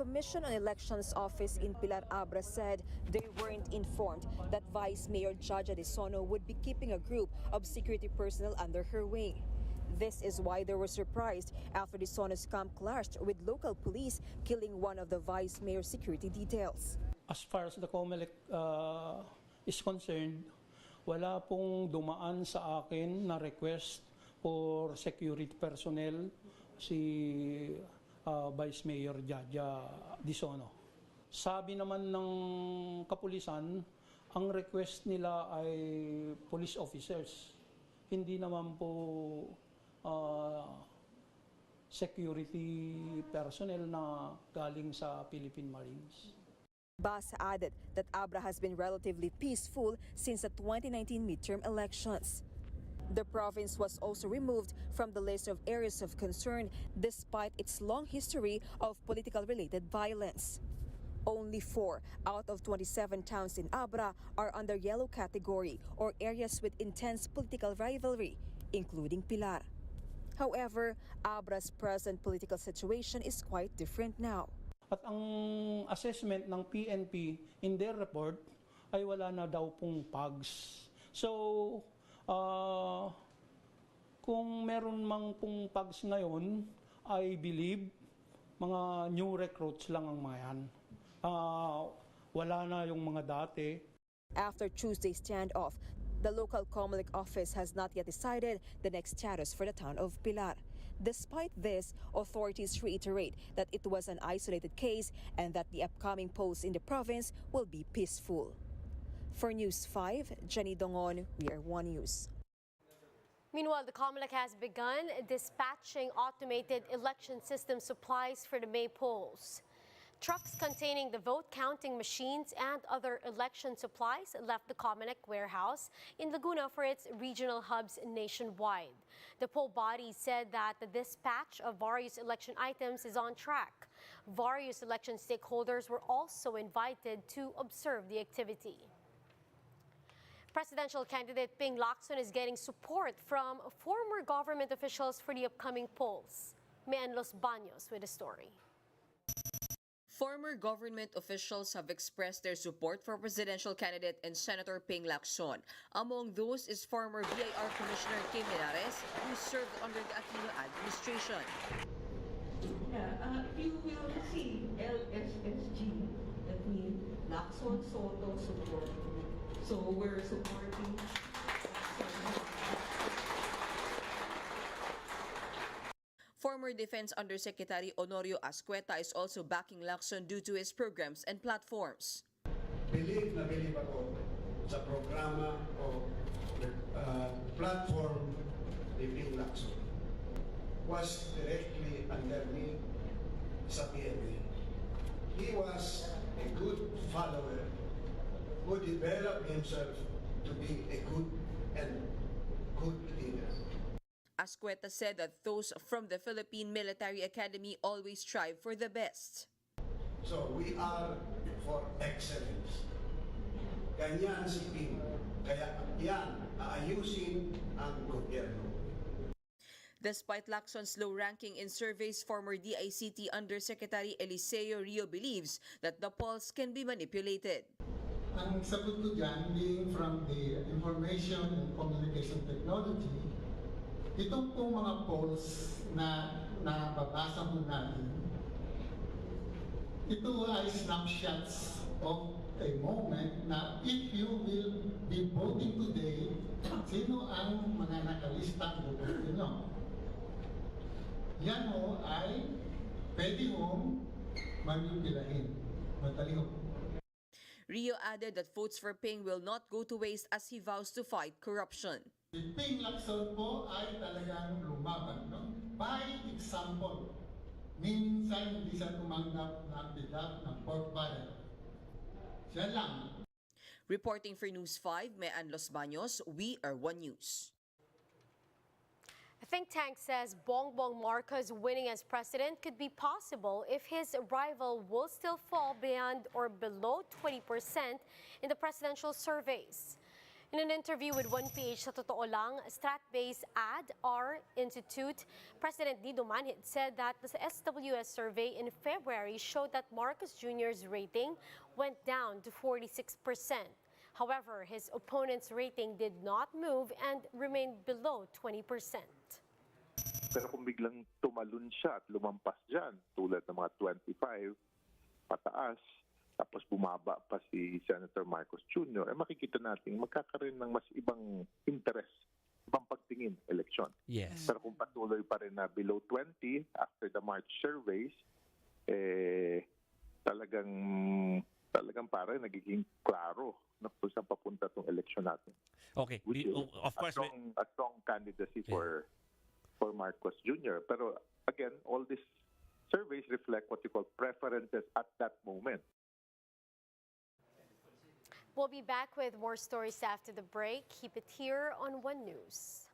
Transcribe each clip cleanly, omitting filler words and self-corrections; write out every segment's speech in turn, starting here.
Commission on Elections office in Pilar Abra said they weren't informed that Vice Mayor Jaja Disono would be keeping a group of security personnel under her wing. This is why they were surprised after Disono's camp clashed with local police, killing one of the Vice Mayor's security details. As far as the COMELEC is concerned, wala pong dumaan sa akin na request for security personnel si Vice Mayor Jaja Disono. Sabi naman ng kapulisan, ang request nila ay police officers. Hindi naman po security personnel na galing sa Philippine Marines. Basa added that Abra has been relatively peaceful since the 2019 midterm elections. The province was also removed from the list of areas of concern despite its long history of political-related violence. Only 4 out of 27 towns in Abra are under yellow category or areas with intense political rivalry, including Pilar. However, Abra's present political situation is quite different now. At ang assessment ng PNP in their report ay wala na daw pong PAGS. So, kung meron mang pong PAGS ngayon, I believe mga new recruits lang ang mga yan. Wala na yung mga dati. After Tuesday's standoff, the local COMELEC office has not yet decided the next status for the town of Pilar. Despite this, authorities reiterate that it was an isolated case and that the upcoming polls in the province will be peaceful. For News 5, Jenny Dongon, We Are One News. Meanwhile, the COMELEC has begun dispatching automated election system supplies for the May polls. Trucks containing the vote counting machines and other election supplies left the COMELEC warehouse in Laguna for its regional hubs nationwide. The poll body said that the dispatch of various election items is on track. Various election stakeholders were also invited to observe the activity. Presidential candidate Ping Lacson is getting support from former government officials for the upcoming polls. Mean Los Baños with the story. Former government officials have expressed their support for presidential candidate and Senator Ping Lacson. Among those is former BIR Commissioner Kim Menares, who served under the Aquino administration. You will see LSSG, that means Lacson Soto support. So we're supporting. Former Defense Undersecretary Honorio Ascueta is also backing Lacson due to his programs and platforms. Believe na believe ako sa programa o platform ni Ping Lacson. Was directly under me sa PNP. He was a good follower who developed himself to be a good leader. Ascueta said that those from the Philippine Military Academy always strive for the best. So we are for excellence. Ganyan si Ping. Kaya yan, aayusin ang gobyerno. Despite Lacson's low ranking in surveys, former DICT Undersecretary Eliseo Rio believes that the polls can be manipulated. Ang sagot ko dyan, being from the Information and Communication Technology, itong pong mga polls na nababasa mo natin, ito ay snapshots of a moment na if you will be voting today, sino ang mga nakalista ang voting nyo? Yan ho ay pwede mong manipulahin. Madali ho. Rio added that votes for Ping will not go to waste as he vows to fight corruption. Si Ping Lacson po ay talagang lumaban, no? By example, minsan hindi siya tumanggap ng bigat ng pork barrel. Siya lang. Reporting for News 5, Mean Los Baños, We Are One News. A think tank says Bongbong Marcos winning as president could be possible if his rival will still fall beyond or below 20% in the presidential surveys. In an interview with 1PH sa Totoo Lang, Strat-based AD-R Institute, President Dido Manhid said that the SWS survey in February showed that Marcos Jr.'s rating went down to 46%. However, his opponent's rating did not move and remained below 20%. Pero kung biglang tumalun siya at lumampas dyan, tulad ng mga 25 pataas, tapos bumaba pa si Senator Marcos Jr., makikita natin magkakaroon ng mas ibang interest, ibang pagtingin eleksyon. Yes. Pero kung patuloy pa rin na below 20 after the March surveys, talagang parang nagiging klaro na kung saan papunta itong eleksyon natin. Okay. Of course, a strong candidacy for Marcos Jr. Pero again, all these surveys reflect what you call preferences at that moment. We'll be back with more stories after the break. Keep it here on One News.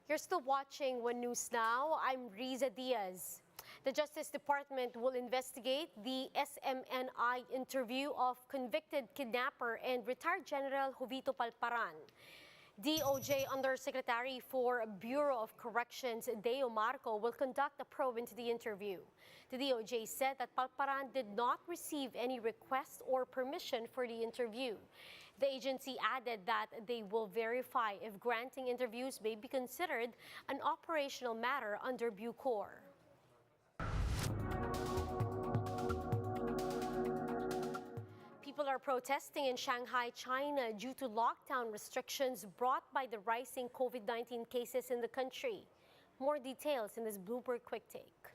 You're still watching One News Now. I'm Riza Diaz. The Justice Department will investigate the SMNI interview of convicted kidnapper and retired General Jovito Palparan. DOJ Undersecretary for Bureau of Corrections, Deo Marco, will conduct a probe into the interview. The DOJ said that Palparan did not receive any request or permission for the interview. The agency added that they will verify if granting interviews may be considered an operational matter under Bucor. People are protesting in Shanghai, China due to lockdown restrictions brought by the rising COVID-19 cases in the country. More details in this Bloomberg Quick Take.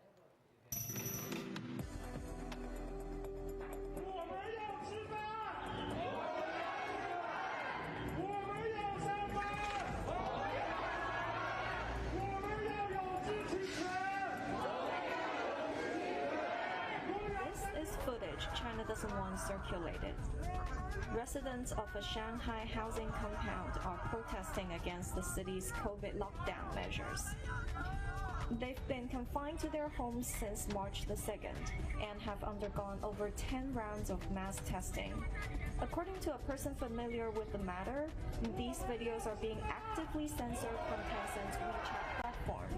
China doesn't want circulated. Residents of a Shanghai housing compound are protesting against the city's COVID lockdown measures. They've been confined to their homes since March the 2nd and have undergone over 10 rounds of mass testing. According to a person familiar with the matter, these videos are being actively censored from Tencent's WeChat platform.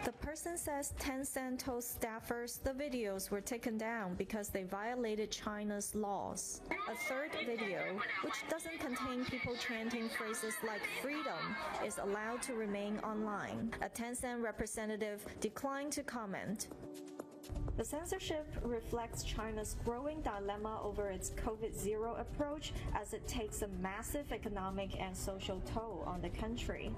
The person says Tencent told staffers the videos were taken down because they violated China's laws. A third video, which doesn't contain people chanting phrases like freedom, is allowed to remain online. A Tencent representative declined to comment. The censorship reflects China's growing dilemma over its COVID-0 approach as it takes a massive economic and social toll on the country.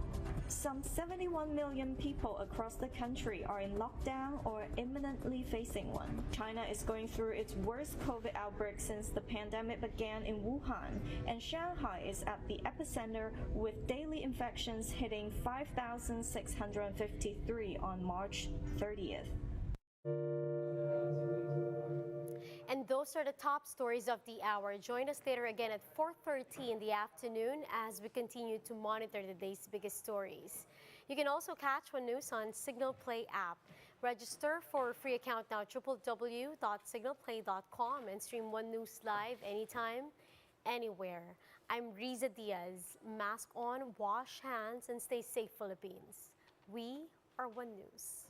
Some 71 million people across the country are in lockdown or imminently facing one. China is going through its worst COVID outbreak since the pandemic began in Wuhan, and Shanghai is at the epicenter with daily infections hitting 5,653 on March 30th. And those are the top stories of the hour. Join us later again at 4:30 in the afternoon as we continue to monitor the day's biggest stories. You can also catch One News on Signal Play app. Register for a free account now, www.signalplay.com, and stream One News live anytime, anywhere. I'm Riza Diaz. Mask on, wash hands, and stay safe, Philippines. We are One News.